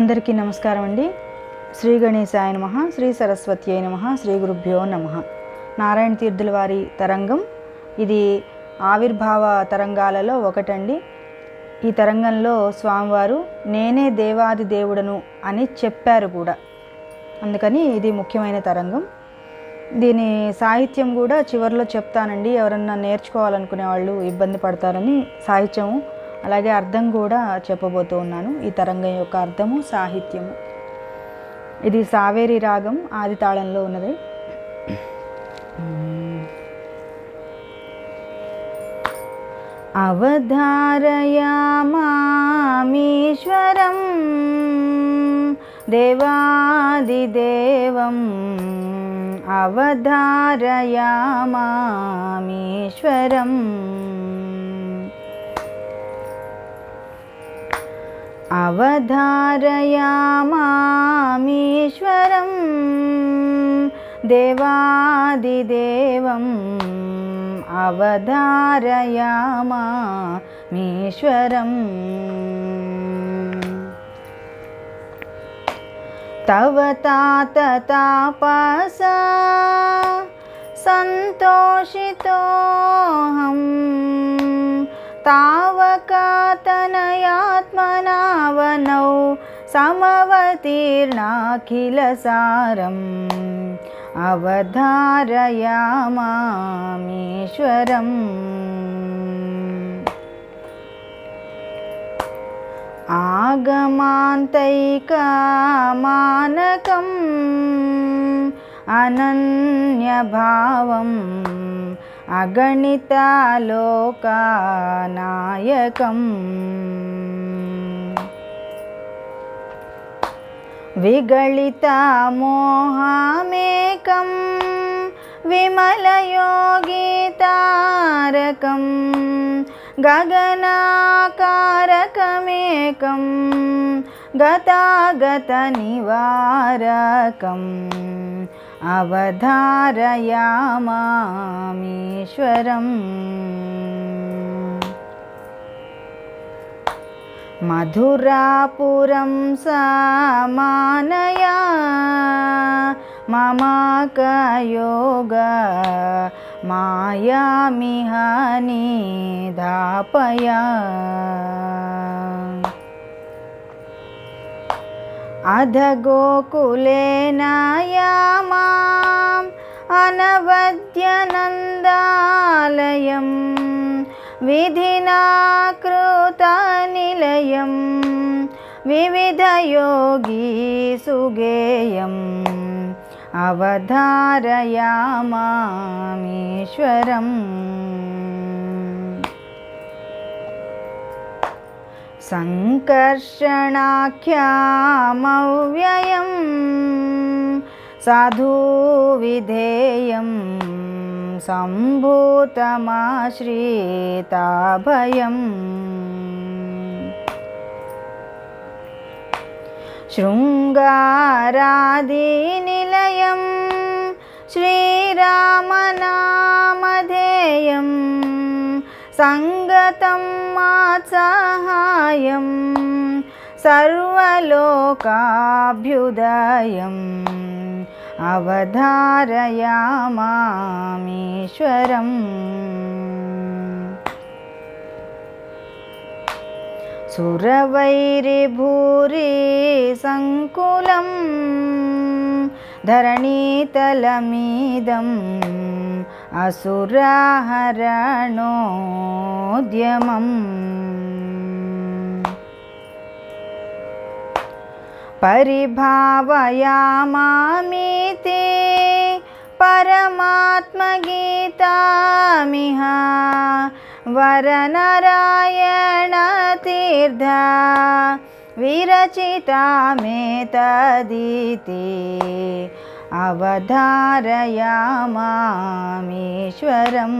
అందరికీ నమస్కారం అండి. శ్రీ గణేశాయ నమః, శ్రీ సరస్వత్యై నమః, శ్రీ గురుభ్యో నమః. నారాయణ తీర్థుల వారి తరంగం ఇది ఆవిర్భావ తరంగాలలో ఒకటండి. ఈ తరంగంలో స్వామివారు నేనే దేవాది దేవుడను అని చెప్పారు కూడా, అందుకని ఇది ముఖ్యమైన తరంగం. దీని సాహిత్యం కూడా చివరిలో చెప్తానండి, ఎవరన్నా నేర్చుకోవాలనుకునే వాళ్ళు ఇబ్బంది పడతారని సాహిత్యము అలాగే అర్థం కూడా చెప్పబోతూ ఉన్నాను. ఈ తరంగం యొక్క అర్థము సాహిత్యము. ఇది సావేరి రాగం ఆది తాళంలో ఉన్నది. అవధారయామామీశ్వరం దేవాదిదేవం అవధారయామామీశ్వరం అవధారయామామీశ్వరం దేవాదిదేవం అవధారయామామీశ్వరం. తవ తాత తాపస సంతోషితోహం తావకాతనయాత్మనావనౌ సమవతీర్ణాఖిలసారం అవధారయామామీశ్వరం. ఆగమాంతైకమానకం అనన్యభావం అగణితాలోకనాయకం విగళితమోహమేకం విమలయోగితారకం గగనాకారకమేకం గతాగతనివారకం అవధారయామామీశ్వరం. మధురాపురం సమానయా మమాకయోగ మాయామిహ నిధాపయా అధగోకులేనాయామాం అనవద్యనందాలయం విధినా కృతనిలయం వివిధయోగీ సుగేయం అవధారయామామీశ్వరం. సంకర్షణాఖ్యామవ్యయం సాధువిధేయం సంభూతమాశ్రితాభయం శృంగారాదినిలయం శ్రీరామనామధేయం సంగతం మాత్సహాయం సర్వలోకాభ్యుదయం అవధారయామామీశ్వరం. సురవైరిభూరి సంకులం ధరణీతలమీదం అసురహరణోద్యమం పరిభావయామామితే పరమాత్మగీతామిహ వరనరాయణతీర్థ విరచితామేతదీతి అవధారయామామీశ్వరం.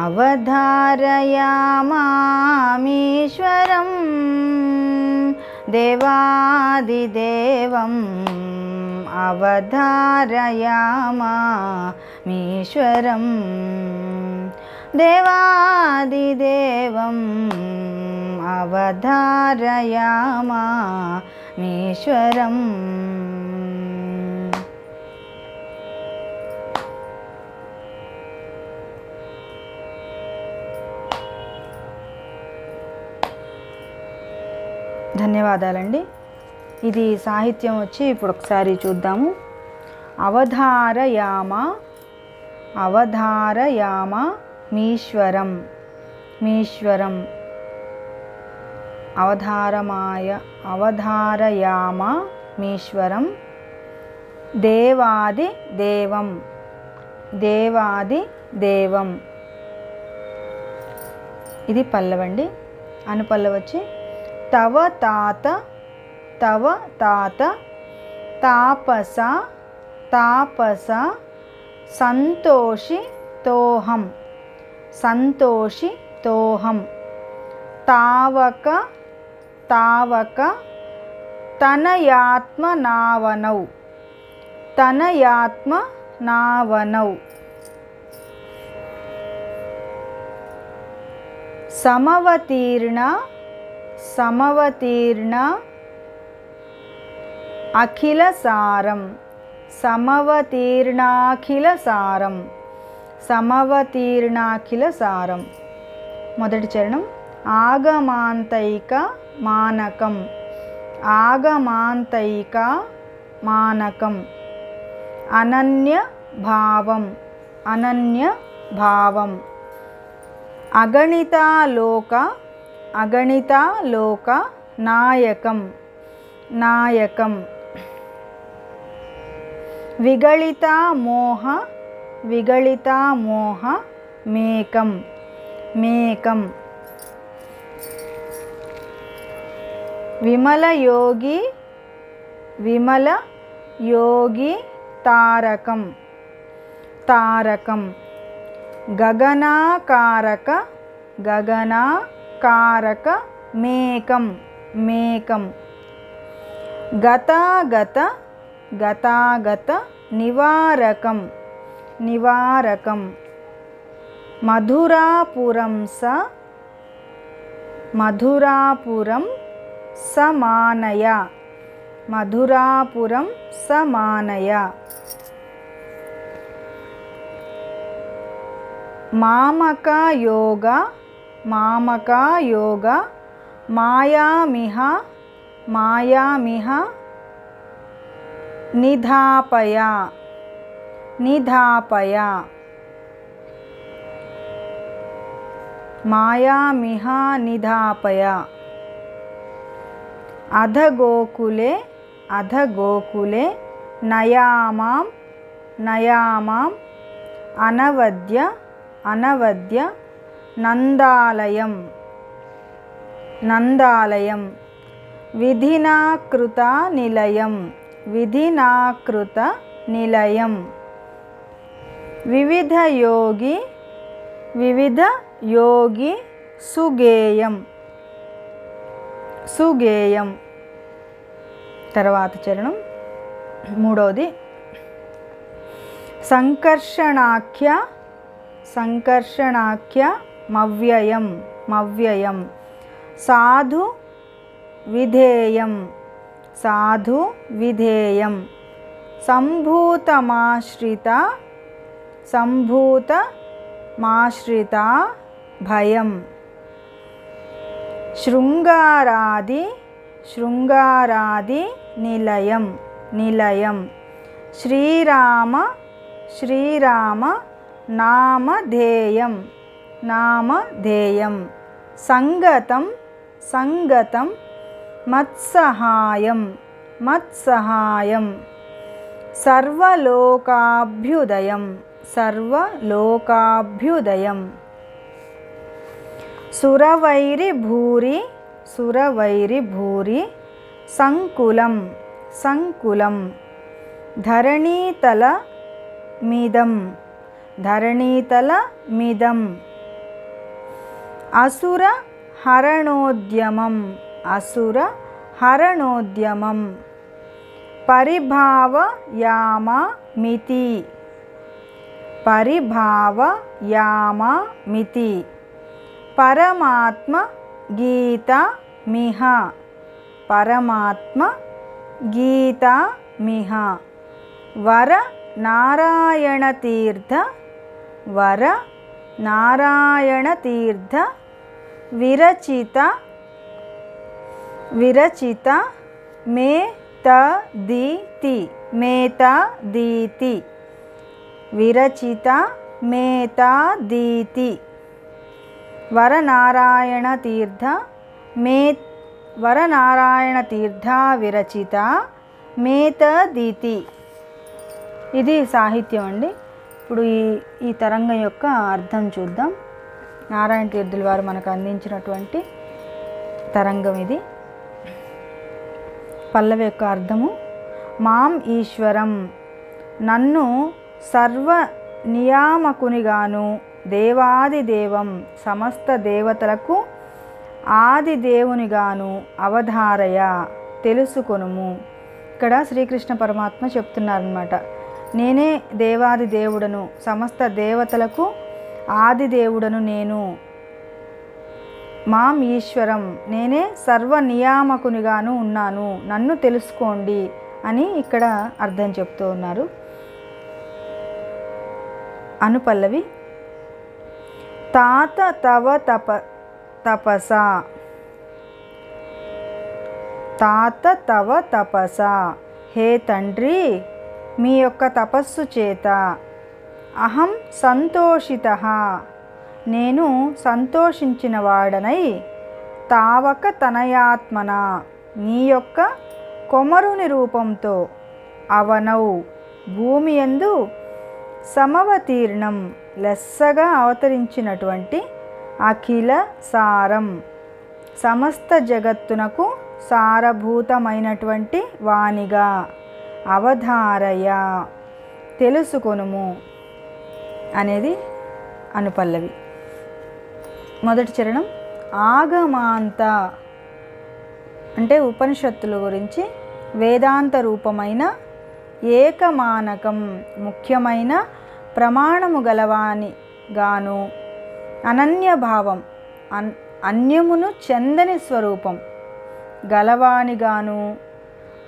అవధారయామామీశ్వరం దేవాదిదేవం అవధారయామామీశ్వరం. దేవాదిదేవం అవధారయామామీశ్వరం. ధన్యవాదాలండి. ఇది సాహిత్యం వచ్చి ఇప్పుడు ఒకసారి చూద్దాము. అవధారయామ అవధారయామ మీశ్వరం మీశ్వరం అవధారయామ మీశ్వరం. దేవాది దేవం దేవాది దేవం. ఇది పల్లవండి. అనుపల్లవి వచ్చి తవ తాత తాపస తాపస సంతోషితోహం సంతోషితోహం. తావక తావక తనయాత్మనావనౌ తనయాత్మనావనౌ. సమవతీర్ణ సమవతీర్ణ అఖిలసారం సమవతీర్ణాఖిలసారం సమవతీర్ణాఖిలసారం. మొదటి చరణం. ఆగమాంతైక మానకం ఆగమాంతైక మానకం. అనన్య భావం అనన్య భావం. అగణితాలోక అగణితాలోక నాయకం నాయకం. విగళితామోహ విగళితామోహ మేకం మేకం. విమలయోగి విమలయోగి తారకం తారకం. గగనాకారక గగనాకారక మేకం మేకం. గతాగత గతాగత నివారకం నివారకం. మధురాపురం స మధురాపురం సమానయ మధురాపురం సమానయ. మామక యోగ మామక యోగ మాయామిహ మాయామిహ నిధాపయ నిధాపయ. మాయామిహ నిధాపయ. అధగోకులే అధగోకులే నయామాం నయామాం. అనవద్య అనవద్య నందాలయం నందాలయం. విధినాకృత నిలయం విధినాకృత నిలయం. వివిధ యోగి వివిధ యోగి సుగేయం సుగేయం. తర్వాత చరణం మూడవది. సంకర్షణాఖ్య సంకర్షణాఖ్య మవ్యయం మవ్యయం. సాధు విధేయం సాధు విధేయం. సంభూతమాశ్రిత సంభూతమాశ్రిత భయం. శృంగారాది శృంగారాది నిలయం నిలయం. శ్రీరామ శ్రీరామ నామధేయం నామధేయం. సంగతం సంగతం మత్సహాయం మత్సహాయం. సర్వలోకాభ్యుదయం సర్వలోకాభ్యుదయం. సురవైరిభూరి సురవైరిభూరి సంకులం సంకులం. ధరణీతలమిదం ధరణీతలమిదం. అసుర హరణోద్యమం అసుర హరణోద్యమం. పరిభావయామామితి పరిభావయామామితి పరమాత్మ గీతమిహ పరమాత్మ గీతమిహ వర నారాయణతీర్థ విరచిత మేతదీతి విరచిత మేతదీతి వరనారాయణతీర్థ విరచిత మేతదీతి. ఇది సాహిత్యం అండి. ఇప్పుడు ఈ తరంగం యొక్క అర్థం చూద్దాం. నారాయణ తీర్థుల వారు మనకు అందించినటువంటి తరంగం ఇది. పల్లవి యొక్క అర్థము: మాం ఈశ్వరం, నన్ను సర్వ నియామకునిగాను, దేవాదిదేవం, సమస్త దేవతలకు ఆదిదేవునిగాను అవధారయ, తెలుసుకొనుము. ఇక్కడ శ్రీకృష్ణ పరమాత్మ చెప్తున్నారన్నమాట. నేనే దేవాది దేవుడను, సమస్త దేవతలకు ఆదిదేవుడను నేను. మాం ఈశ్వరం, నేనే సర్వ నియామకునిగాను ఉన్నాను, నన్ను తెలుసుకోండి అని ఇక్కడ అర్థం చెప్తూ ఉన్నారు. అనుపల్లవి: తాత తవ తపసా, తాత తవ తపసా, హే తండ్రి మీ యొక్క తపస్సు చేత, అహం సంతోషితః, నేను సంతోషించిన వాడనై, తావక తనయాత్మన, నీ యొక్క కొమరుని రూపంతో, అవనౌ భూమి యందు, సమవతీర్ణం లెస్సగా అవతరించినటువంటి, అఖిల సారం సమస్త జగత్తునకు సారభూతమైనటువంటి వానిగా, అవధారయ తెలుసుకొనుము అనేది అనుపల్లవి. మొదటి చరణం ఆగమాంత అంటే ఉపనిషత్తుల గురించి, వేదాంత రూపమైన ఏకమానకం ముఖ్యమైన ప్రమాణము గలవాని గాను, అనన్యభావం అన్యమును చెందని స్వరూపం గలవానిగాను,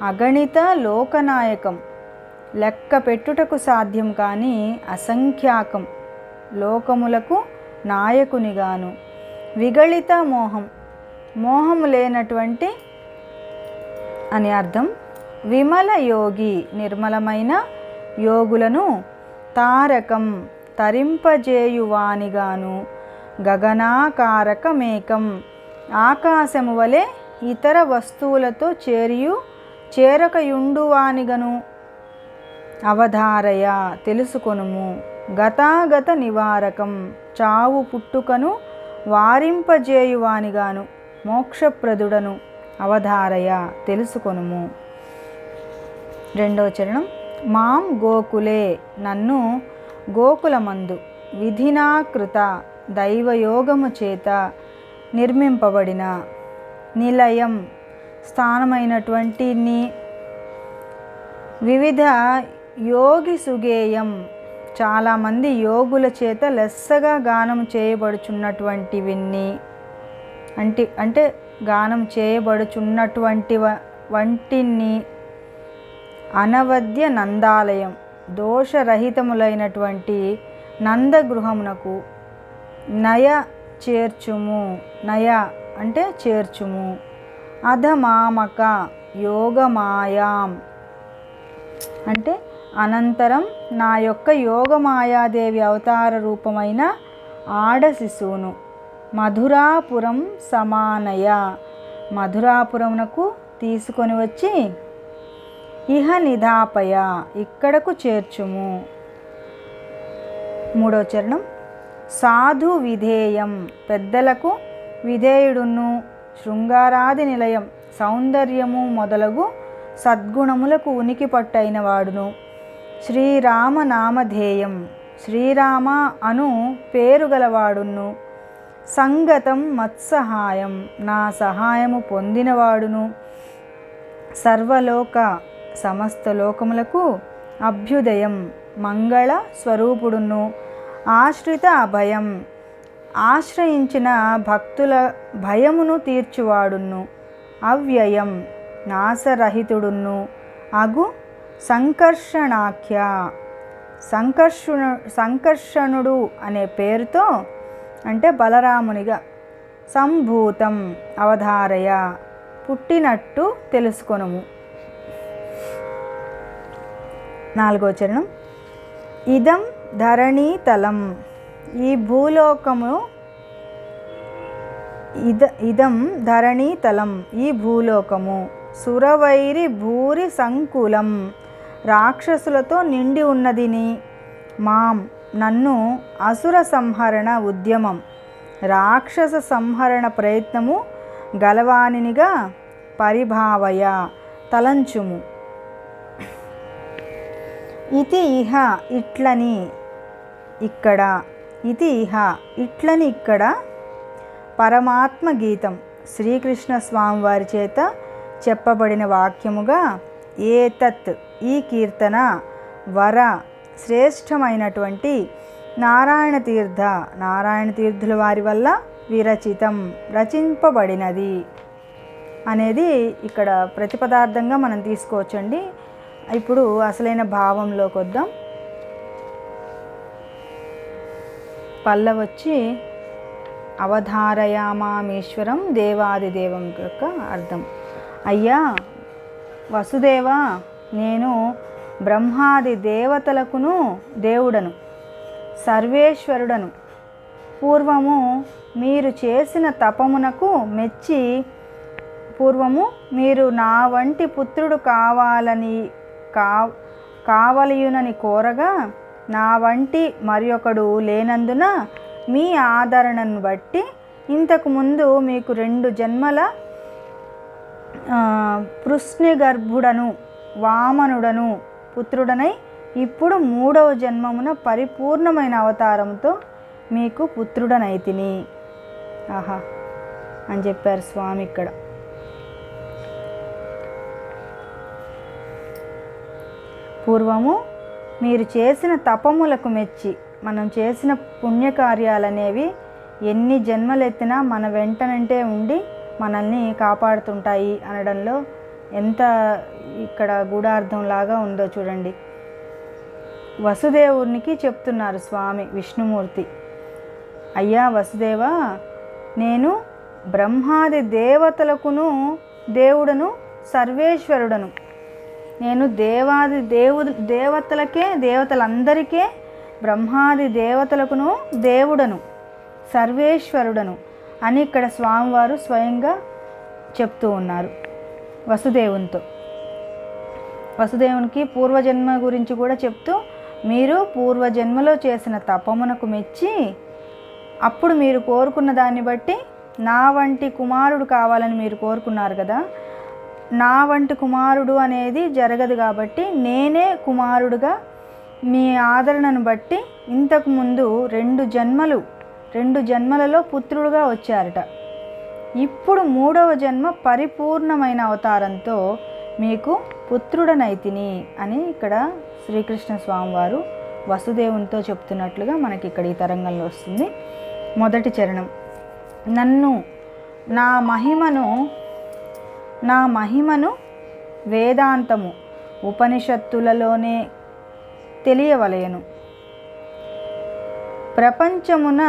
అగణిత లోకనాయకం లెక్క పెట్టుటకు సాధ్యం కాని అసంఖ్యాకం లోకములకు నాయకునిగాను, విగళిత మోహము లేనటువంటి అని అర్థం, విమల యోగి నిర్మలమైన యోగులను, తారకం తరింపజేయువానిగాను, గగనాకారకమేకం ఆకాశము వలె ఇతర వస్తువులతో చేరకయుండువానిగను, అవధారయ తెలుసుకొనుము. గతాగత నివారకం చావు పుట్టుకను వారింపజేయువానిగాను, మోక్షప్రదుడను, అవధారయ తెలుసుకొనుము. రెండవ చరణం మాం గోకులే, నన్ను గోకులమందు, విధినాకృత దైవయోగము చేత నిర్మింపబడిన, నిలయం స్థానమైనటువంటి నీ, వివిధ యోగి సుగేయం చాలామంది యోగుల చేత లెస్సగా గానం చేయబడుచున్నటువంటివిన్ని అంటే గానం చేయబడుచున్నటువంటి వంటిని, అనవద్య నందాలయం దోషరహితములైనటువంటి నందగృహమునకు, నయ చేర్చుము, నయ అంటే చేర్చుము, అధమామక యోగమాయాం అంటే అనంతరం నా యొక్క యోగమాయాదేవి అవతార రూపమైన ఆడ శిశువును, మధురాపురం సమానయ మధురాపురమునకు తీసుకొని వచ్చి, ఇహ నిధాపయ ఇక్కడకు చేర్చుము. మూడవ చరణం సాధు విధేయం పెద్దలకు విధేయుడును, శృంగారాది నిలయం సౌందర్యము మొదలగు సద్గుణములకు ఉనికి పట్టైన వాడును, శ్రీరామ నామధేయం శ్రీరామ అను పేరు గలవాడును, సంగతం మత్సహాయం నా సహాయము పొందినవాడును, సర్వలోక సమస్త లోకములకు అభ్యుదయం మంగళ స్వరూపుడును, ఆశ్రిత అభయం, ఆశ్రయించిన భక్తుల భయమును తీర్చువాడును, అవ్యయం, నాశరహితుడును అగు సంకర్షణాఖ్య, సంకర్షణుడు అనే పేరుతో అంటే బలరామునిగా, సంభూతం అవధారయ పుట్టినట్టు తెలుసుకొనుము. 4వ చరణం. ఇదం ధరణీతలం, ఈ భూలోకము, ఇదం ధరణీతలం, ఈ భూలోకము, సురవైరి భూరి సంకులం, రాక్షసులతో నిండి ఉన్నదిని, మాం నన్ను, అసుర సంహరణ ఉద్యమం, రాక్షస సంహరణ ప్రయత్నము గలవానినిగా పరిభావయ తలంచుము. ఇతి ఇహ ఇట్లని ఇక్కడ, ఇతి ఇహ ఇట్లని ఇక్కడ, పరమాత్మ గీతం, శ్రీకృష్ణ స్వామివారి చేత చెప్పబడిన వాక్యముగా, ఏతత్ ఈ కీర్తన, వర శ్రేష్టమైనటువంటి నారాయణ తీర్థుల వారి వల్ల విరచితం రచింపబడినది అనేది ఇక్కడ ప్రతిపదార్థంగా మనం తీసుకోవచ్చండి. ఇప్పుడు అసలైన భావంలోకి వద్దాం. పల్లవొచ్చి అవధారయామామీశ్వరం దేవాదిదేవం యొక్క అర్థం. అయ్యా వసుదేవా, నేను బ్రహ్మాది దేవతలకును దేవుడను, సర్వేశ్వరుడను. పూర్వము మీరు చేసిన తపమునకు మెచ్చి, పూర్వము మీరు నా వంటి పుత్రుడు కావలియునని కోరగా, నా వంటి మరి ఒకడు లేనందున మీ ఆదరణను బట్టి ఇంతకుముందు మీకు 2 జన్మల పృష్ణిగర్భుడను వామనుడను పుత్రుడనై, ఇప్పుడు 3వ జన్మమున పరిపూర్ణమైన అవతారంతో మీకు పుత్రుడనైతిని. ఆహా అని చెప్పారు స్వామి ఇక్కడ. పూర్వము మీరు చేసిన తపములకు మెచ్చి, మనం చేసిన పుణ్యకార్యాలనేవి ఎన్ని జన్మలెత్తినా మన వెంటనంటే ఉండి మనల్ని కాపాడుతుంటాయి అనడంలో ఎంత ఇక్కడ గూఢార్థంలాగా ఉందో చూడండి. వసుదేవునికి చెప్తున్నారు స్వామి విష్ణుమూర్తి. అయ్యా వసుదేవా, నేను బ్రహ్మాది దేవతలకును దేవుడను, సర్వేశ్వరుడను. నేను దేవతలందరికీ బ్రహ్మాది దేవతలకును దేవుడను, సర్వేశ్వరుడను అని ఇక్కడ స్వామివారు స్వయంగా చెప్తూ ఉన్నారు వసుదేవునితో. వసుదేవునికి పూర్వజన్మ గురించి కూడా చెప్తూ, మీరు పూర్వజన్మలో చేసిన తపమునకు మెచ్చి, అప్పుడు మీరు కోరుకున్న దాన్ని బట్టి నా వంటి కుమారుడు కావాలని మీరు కోరుకున్నారు కదా, నా వంటి కుమారుడు అనేది జరగదు కాబట్టి నేనే కుమారుడుగా మీ ఆదరణను బట్టి ఇంతకుముందు 2 జన్మలలో పుత్రుడుగా వచ్చారట. ఇప్పుడు 3వ జన్మ పరిపూర్ణమైన అవతారంతో మీకు పుత్రుడనైతిని అని ఇక్కడ శ్రీకృష్ణ స్వామివారు వసుదేవునితో చెప్తున్నట్లుగా మనకి ఇక్కడ ఈ తరంగంలో వస్తుంది. మొదటి చరణం. నన్ను, నా మహిమను వేదాంతము ఉపనిషత్తులలోనే తెలియవలయను. ప్రపంచమున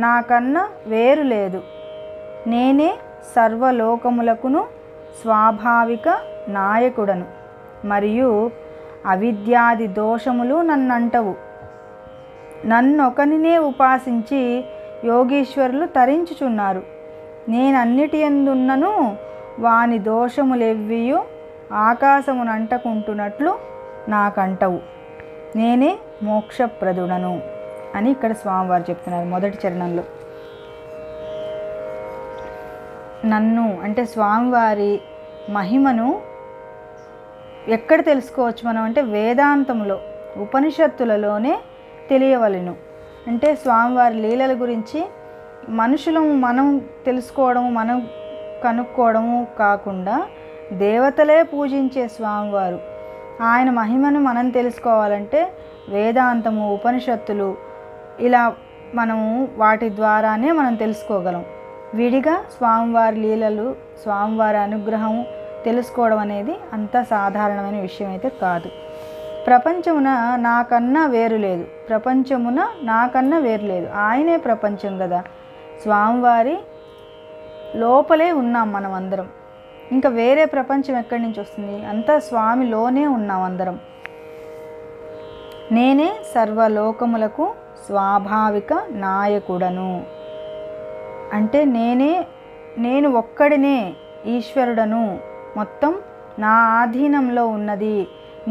నాకన్నా వేరు లేదు. నేనే సర్వలోకములకును స్వాభావిక నాయకుడను. మరియు అవిద్యాది దోషములు నన్నంటవు. నన్నొకనినే ఉపాసించి యోగీశ్వరులు తరించుచున్నారు. నేనన్నిటి యందున్నను వాని దోషములెవ్వియు ఆకాశమునంటకుంటున్నట్లు నాకంటవు. నేనే మోక్షప్రదుడను అని ఇక్కడ స్వామివారు చెప్తున్నారు మొదటి చరణంలో. నన్ను అంటే స్వామివారి మహిమను ఎక్కడ తెలుసుకోవచ్చు మనం అంటే వేదాంతంలో ఉపనిషత్తులలోనే తెలియవలెను. అంటే స్వామివారి లీలల గురించి మనం తెలుసుకోవడము, మనం కనుక్కోవడము కాకుండా దేవతలే పూజించే స్వామివారు ఆయన మహిమను మనం తెలుసుకోవాలంటే వేదాంతము, ఉపనిషత్తులు ఇలా మనము వాటి ద్వారానే మనం తెలుసుకోగలం. విడిగా స్వామివారి లీలలు, స్వామివారి అనుగ్రహం తెలుసుకోవడం అనేది అంత సాధారణమైన విషయం అయితే కాదు. ప్రపంచమున నాకన్నా వేరు లేదు, ప్రపంచమున నాకన్నా వేరు లేదు, ఆయనే ప్రపంచం కదా. స్వామివారి లోపలే ఉన్నాం మనం అందరం. ఇంకా వేరే ప్రపంచం ఎక్కడి నుంచి వస్తుంది? అంతా స్వామిలోనే ఉన్నాం అందరం. నేనే సర్వలోకములకు స్వాభావిక నాయకుడను అంటే నేను ఒక్కడినే ఈశ్వరుడను, మొత్తం నా ఆధీనంలో ఉన్నది,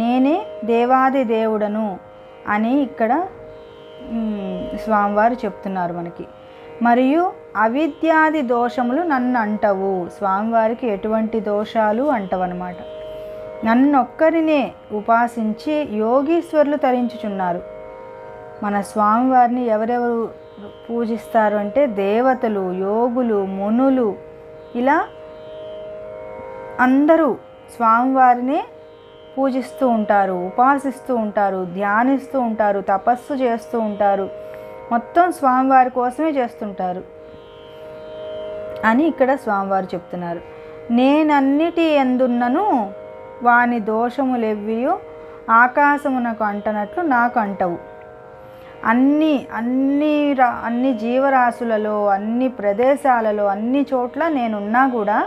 నేనే దేవాది దేవుడను అని ఇక్కడ స్వామివారు చెప్తున్నారు మనకి. మరియు అవిద్యాది దోషములు నన్ను అంటవు. స్వామివారికి ఎటువంటి దోషాలు అంటవన్నమాట. నన్నొక్కరినే ఉపాసించి యోగీశ్వరులు తరించుచున్నారు. మన స్వామివారిని ఎవరెవరు పూజిస్తారు అంటే దేవతలు, యోగులు, మునులు, ఇలా అందరూ స్వామివారిని పూజిస్తూ ఉంటారు, ఉపాసిస్తూ ఉంటారు, ధ్యానిస్తూ ఉంటారు, తపస్సు చేస్తూ ఉంటారు, మొత్తం స్వామివారి కోసమే చేస్తుంటారు అని ఇక్కడ స్వామివారు చెప్తున్నారు. నేనన్నిటి ఎందున్నను వాని దోషములెవ్వియు ఆకాశమునకు అంటనట్లు నాకు అంటవు. అన్ని జీవరాశులలో, అన్ని ప్రదేశాలలో, అన్ని చోట్ల నేనున్నా కూడా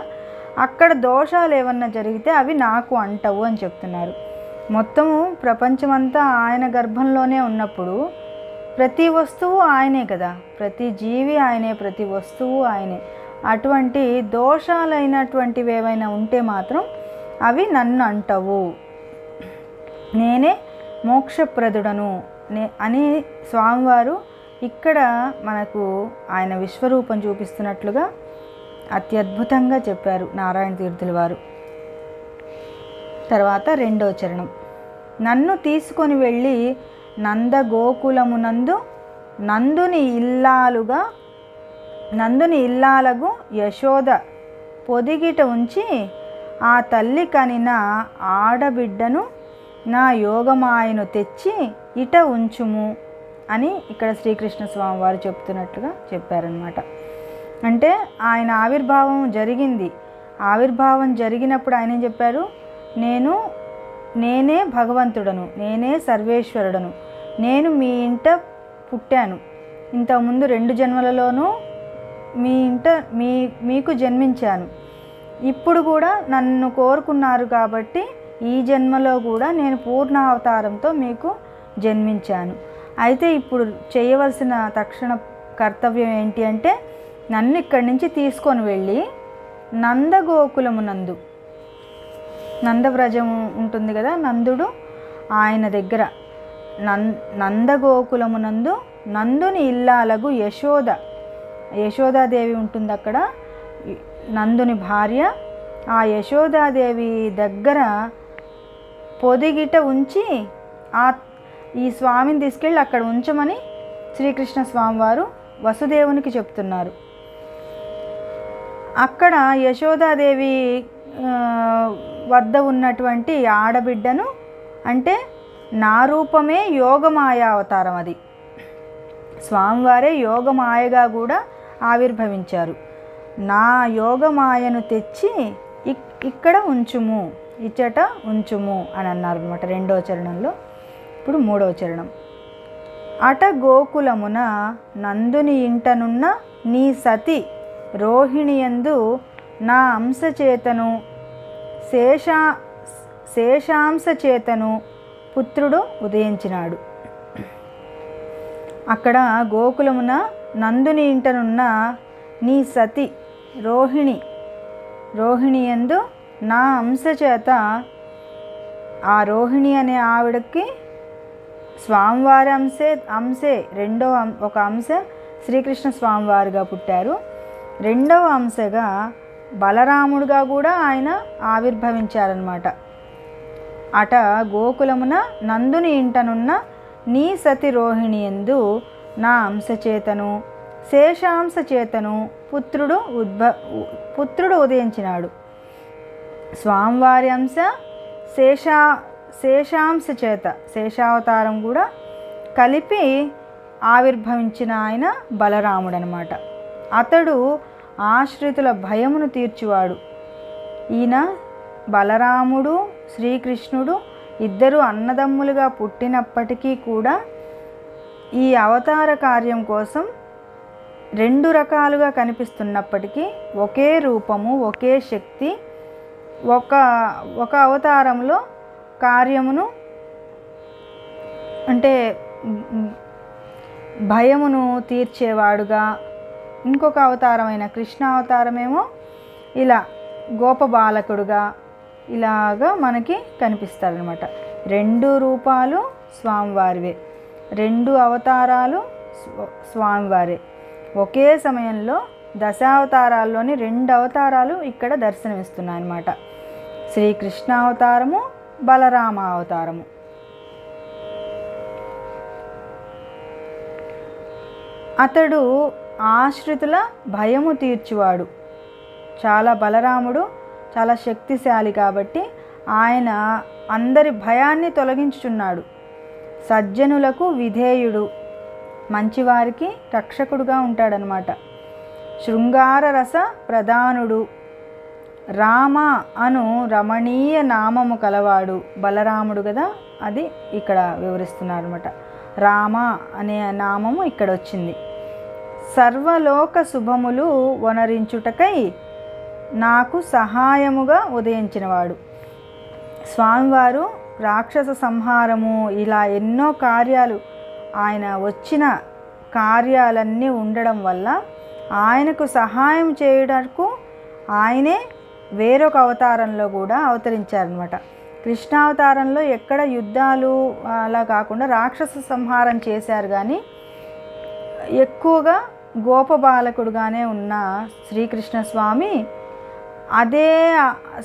అక్కడ దోషాలు ఏమన్నా జరిగితే అవి నాకు అంటవు అని చెప్తున్నారు. మొత్తము ప్రపంచమంతా ఆయన గర్భంలోనే ఉన్నప్పుడు ప్రతి వస్తువు ఆయనే కదా, ప్రతి జీవి ఆయనే, ప్రతి వస్తువు ఆయనే. అటువంటి దోషాలైనటువంటివి ఏవైనా ఉంటే మాత్రం అవి నన్ను అంటవు. నేనే మోక్షప్రదుడను అని స్వామివారు ఇక్కడ మనకు ఆయన విశ్వరూపం చూపిస్తున్నట్లుగా అత్యద్భుతంగా చెప్పారు నారాయణ తీర్థుల వారు. తర్వాత 2వ చరణం. నన్ను తీసుకొని వెళ్ళి నందగోకులమునందు నందుని ఇల్లాలగు యశోద పొదిగిట ఉంచి ఆ తల్లి కనిన ఆడబిడ్డను నా యోగమాయను తెచ్చి ఇట ఉంచుము అని ఇక్కడ శ్రీకృష్ణ స్వామి వారు చెప్తున్నట్లుగా చెప్పారనమాట. అంటే ఆయన ఆవిర్భావం జరిగింది. ఆవిర్భావం జరిగినప్పుడు ఆయన ఏం చెప్పారు? నేనే భగవంతుడను, నేనే సర్వేశ్వరుడను, నేను మీ ఇంట పుట్టాను, ఇంతకుముందు 2 జన్మలలోనూ మీ ఇంట మీకు జన్మించాను, ఇప్పుడు కూడా నన్ను కోరుకున్నారు కాబట్టి ఈ జన్మలో కూడా నేను పూర్ణావతారంతో మీకు జన్మించాను. అయితే ఇప్పుడు చేయవలసిన తక్షణ కర్తవ్యం ఏంటి అంటే నన్ను ఇక్కడి నుంచి తీసుకొని వెళ్ళి నందగోకులమునందు, నందవ్రజము ఉంటుంది కదా, నందుడు ఆయన దగ్గర నందగోకులమునందు నందుని ఇల్లాలగు యశోదాదేవి ఉంటుంది అక్కడ, నందుని భార్య. ఆ యశోదాదేవి దగ్గర పొదిగిట ఉంచి ఈ స్వామిని తీసుకెళ్ళి అక్కడ ఉంచమని శ్రీకృష్ణ స్వామివారు వసుదేవునికి చెప్తున్నారు. అక్కడ యశోదాదేవి వద్ద ఉన్నటువంటి ఆడబిడ్డను, అంటే నా రూపమే యోగమాయ అవతారం, అది స్వామివారే యోగమాయగా కూడా ఆవిర్భవించారు. నా యోగమాయను తెచ్చి ఇక్కడ ఉంచుము, ఇచ్చట ఉంచుము అని అన్నారు అనమాట 2వ చరణంలో. ఇప్పుడు 3వ చరణం. అట గోకులమున నందుని ఇంటనున్న నీ సతి రోహిణియందు నా అంశచేతను శేషాంశచేతను పుత్రుడు ఉదయించినాడు. అక్కడ గోకులమున నందుని ఇంటనున్న నీ సతి రోహిణియందు నా అంశచేత, ఆ రోహిణి అనే ఆవిడకి స్వామివారి అంశే రెండవ ఒక అంశ శ్రీకృష్ణ స్వామివారిగా పుట్టారు. 2వ అంశగా బలరాముడుగా కూడా ఆయన ఆవిర్భవించారనమాట. అట గోకులమున నందుని ఇంటనున్న నీ సతి రోహిణియందు నా అంశచేతను శేషాంశచేతను పుత్రుడు ఉదయించినాడు. స్వామివారి అంశ శేషాంశ చేత శేషావతారం కూడా కలిపి ఆవిర్భవించిన ఆయన బలరాముడు అనమాట. అతడు ఆశ్రితుల భయమును తీర్చువాడు. ఈయన బలరాముడు శ్రీకృష్ణుడు ఇద్దరు అన్నదమ్ములుగా పుట్టినప్పటికీ కూడా ఈ అవతార కార్యం కోసం రెండు రకాలుగా కనిపిస్తున్నప్పటికీ ఒకే రూపము, ఒకే శక్తి, ఒక అవతారంలో కార్యమును అంటే భయమును తీర్చేవాడుగా, ఇంకొక అవతారమైన కృష్ణ అవతారమేమో ఇలా గోపబాలకుడుగా ఇలాగా మనకి కనిపిస్తారనమాట. రెండు రూపాలు స్వామివారివే, రెండు అవతారాలు స్వామివారే. ఒకే సమయంలో దశావతారాల్లోని రెండు అవతారాలు ఇక్కడ దర్శనమిస్తున్నాయి అన్నమాట. శ్రీకృష్ణ అవతారము, బలరామ అవతారము. అతడు ఆశ్రితుల భయము తీర్చువాడు. చాలా బలరాముడు చాలా శక్తిశాలి కాబట్టి ఆయన అందరి భయాన్ని తొలగించుచున్నాడు. సజ్జనులకు విధేయుడు, మంచివారికి రక్షకుడుగా ఉంటాడనమాట. శృంగార రస ప్రధానుడు, రామ అను రమణీయ నామము కలవాడు బలరాముడు కదా, అది ఇక్కడ వివరిస్తున్నారు అనమాట. రామ అనే నామము ఇక్కడ వచ్చింది. సర్వలోక శుభములు వనరించుటకై నాకు సహాయముగా ఉదయించినవాడు. స్వామివారు రాక్షస సంహారము ఇలా ఎన్నో కార్యాలు ఆయన వచ్చిన కార్యాలన్నీ ఉండడం వల్ల ఆయనకు సహాయం చేయడానికి ఆయనే వేరొక అవతారంలో కూడా అవతరించారనమాట. కృష్ణావతారంలో ఎక్కడ యుద్ధాలు అలా కాకుండా రాక్షస సంహారం చేశారు, కానీ ఎక్కువగా గోపబాలకుడుగానే ఉన్న శ్రీకృష్ణ స్వామి అదే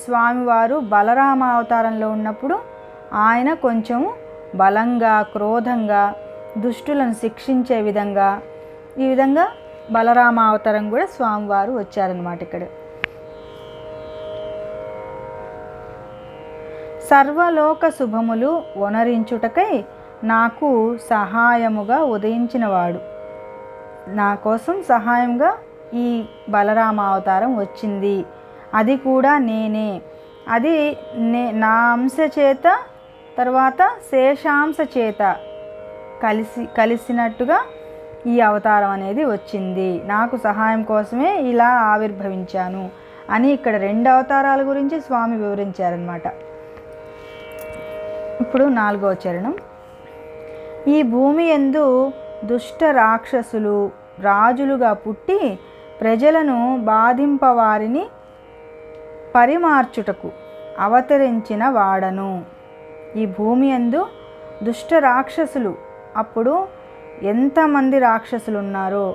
స్వామివారు బలరామ అవతారంలో ఉన్నప్పుడు ఆయన కొంచెం బలంగా, క్రోధంగా, దుష్టులను శిక్షించే విధంగా, ఈ విధంగా బలరామ అవతారం కూడా స్వామివారు వచ్చారనమాట. ఇక్కడ సర్వలోక శుభములు వనరించుటకై నాకు సహాయముగా ఉదయించినవాడు. నా కోసం సహాయంగా ఈ బలరామ అవతారం వచ్చింది. అది కూడా నేనే. అది నా అంశ చేత తర్వాత శేషాంశ చేత కలిసినట్టుగా ఈ అవతారం అనేది వచ్చింది. నాకు సహాయం కోసమే ఇలా ఆవిర్భవించాను అని ఇక్కడ రెండు అవతారాల గురించి స్వామి వివరించారనమాట. ఇప్పుడు 4వ చరణం. ఈ భూమి యందు దుష్ట రాక్షసులు రాజులుగా పుట్టి ప్రజలను బాధింపవారిని పరిమార్చుటకు అవతరించిన వాడను. ఈ భూమి యందు దుష్ట రాక్షసులు, అప్పుడు ఎంతమంది రాక్షసులు ఉన్నారో,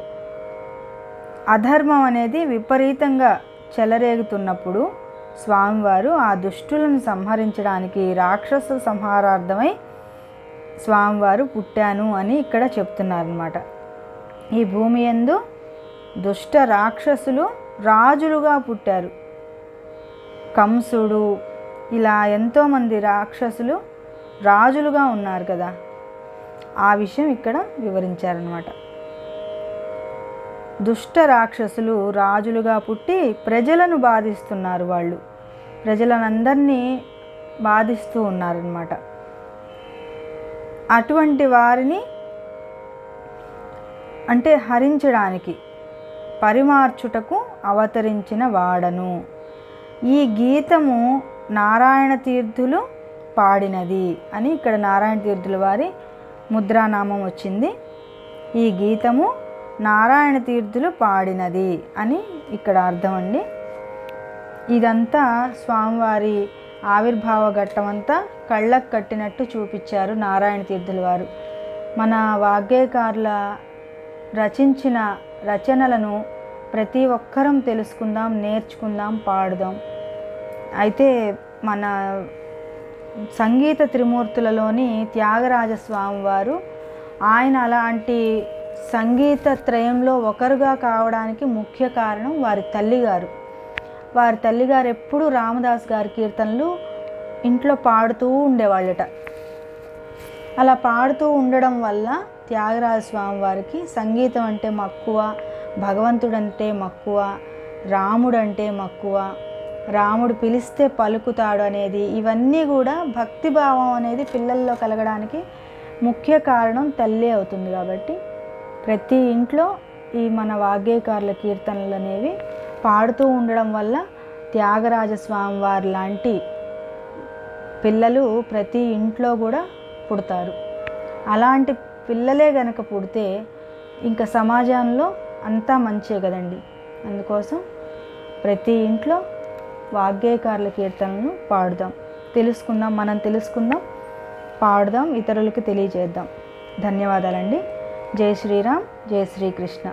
అధర్మం అనేది విపరీతంగా చెలరేగుతున్నప్పుడు స్వామివారు ఆ దుష్టులను సంహరించడానికి రాక్షస సంహారార్థమై స్వామివారు పుట్టాను అని ఇక్కడ చెప్తున్నారన్నమాట. ఈ భూమి యందు దుష్ట రాక్షసులు రాజులుగా పుట్టారు. కంసుడు ఇలా ఎంతోమంది రాక్షసులు రాజులుగా ఉన్నారు కదా, ఆ విషయం ఇక్కడ వివరించారన్నమాట. దుష్ట రాక్షసులు రాజులుగా పుట్టి ప్రజలను బాధిస్తున్నారు. వాళ్ళు ప్రజలనందరినీ బాధిస్తూ ఉన్నారన్నమాట. అటువంటి వారిని అంటే హరించడానికి పరిమార్చుటకు అవతరించిన వాడను. ఈ గీతము నారాయణ తీర్థులు పాడినది అని ఇక్కడ నారాయణ తీర్థుల వారి ముద్రానామం వచ్చింది. ఈ గీతము నారాయణ తీర్థులు పాడినది అని ఇక్కడ అర్థం అండి. ఇదంతా స్వామివారి ఆవిర్భావ ఘట్టమంతా కళ్ళకు కట్టినట్టు చూపించారు నారాయణ తీర్థుల వారు. మన వాగ్గేయకారుల రచించిన రచనలను ప్రతి ఒక్కరం తెలుసుకుందాం, నేర్చుకుందాం, పాడుదాం. అయితే మన సంగీత త్రిమూర్తులలోని త్యాగరాజ స్వామి వారు, ఆయన అలాంటి సంగీత త్రయంలో ఒకరుగా కావడానికి ముఖ్య కారణం వారి తల్లిగారు. వారి తల్లిగారు ఎప్పుడూ రామదాస్ గారి కీర్తనలు ఇంట్లో పాడుతూ ఉండేవాళ్ళట. అలా పాడుతూ ఉండడం వల్ల త్యాగరాజ స్వామి వారికి సంగీతం అంటే మక్కువ, భగవంతుడంటే మక్కువ, రాముడంటే మక్కువ, రాముడు పిలిస్తే పలుకుతాడు అనేది, ఇవన్నీ కూడా భక్తిభావం అనేది పిల్లల్లో కలగడానికి ముఖ్య కారణం తల్లే అవుతుంది. కాబట్టి ప్రతి ఇంట్లో ఈ మన వాగ్గేయకారుల కీర్తనలు అనేవి పాడుతూ ఉండడం వల్ల త్యాగరాజ స్వామి వారి లాంటి పిల్లలు ప్రతి ఇంట్లో కూడా పుడతారు. అలాంటి పిల్లలే గనక పుడితే ఇంకా సమాజంలో అంతా మంచే కదండి. అందుకోసం ప్రతి ఇంట్లో వాగ్గేయకారుల కీర్తనలను పాడుదాం, తెలుసుకుందాం, మనం తెలుసుకుందాం, పాడుదాం, ఇతరులకు తెలియజేద్దాం. ధన్యవాదాలండి. జై శ్రీరామ్, జై శ్రీకృష్ణ.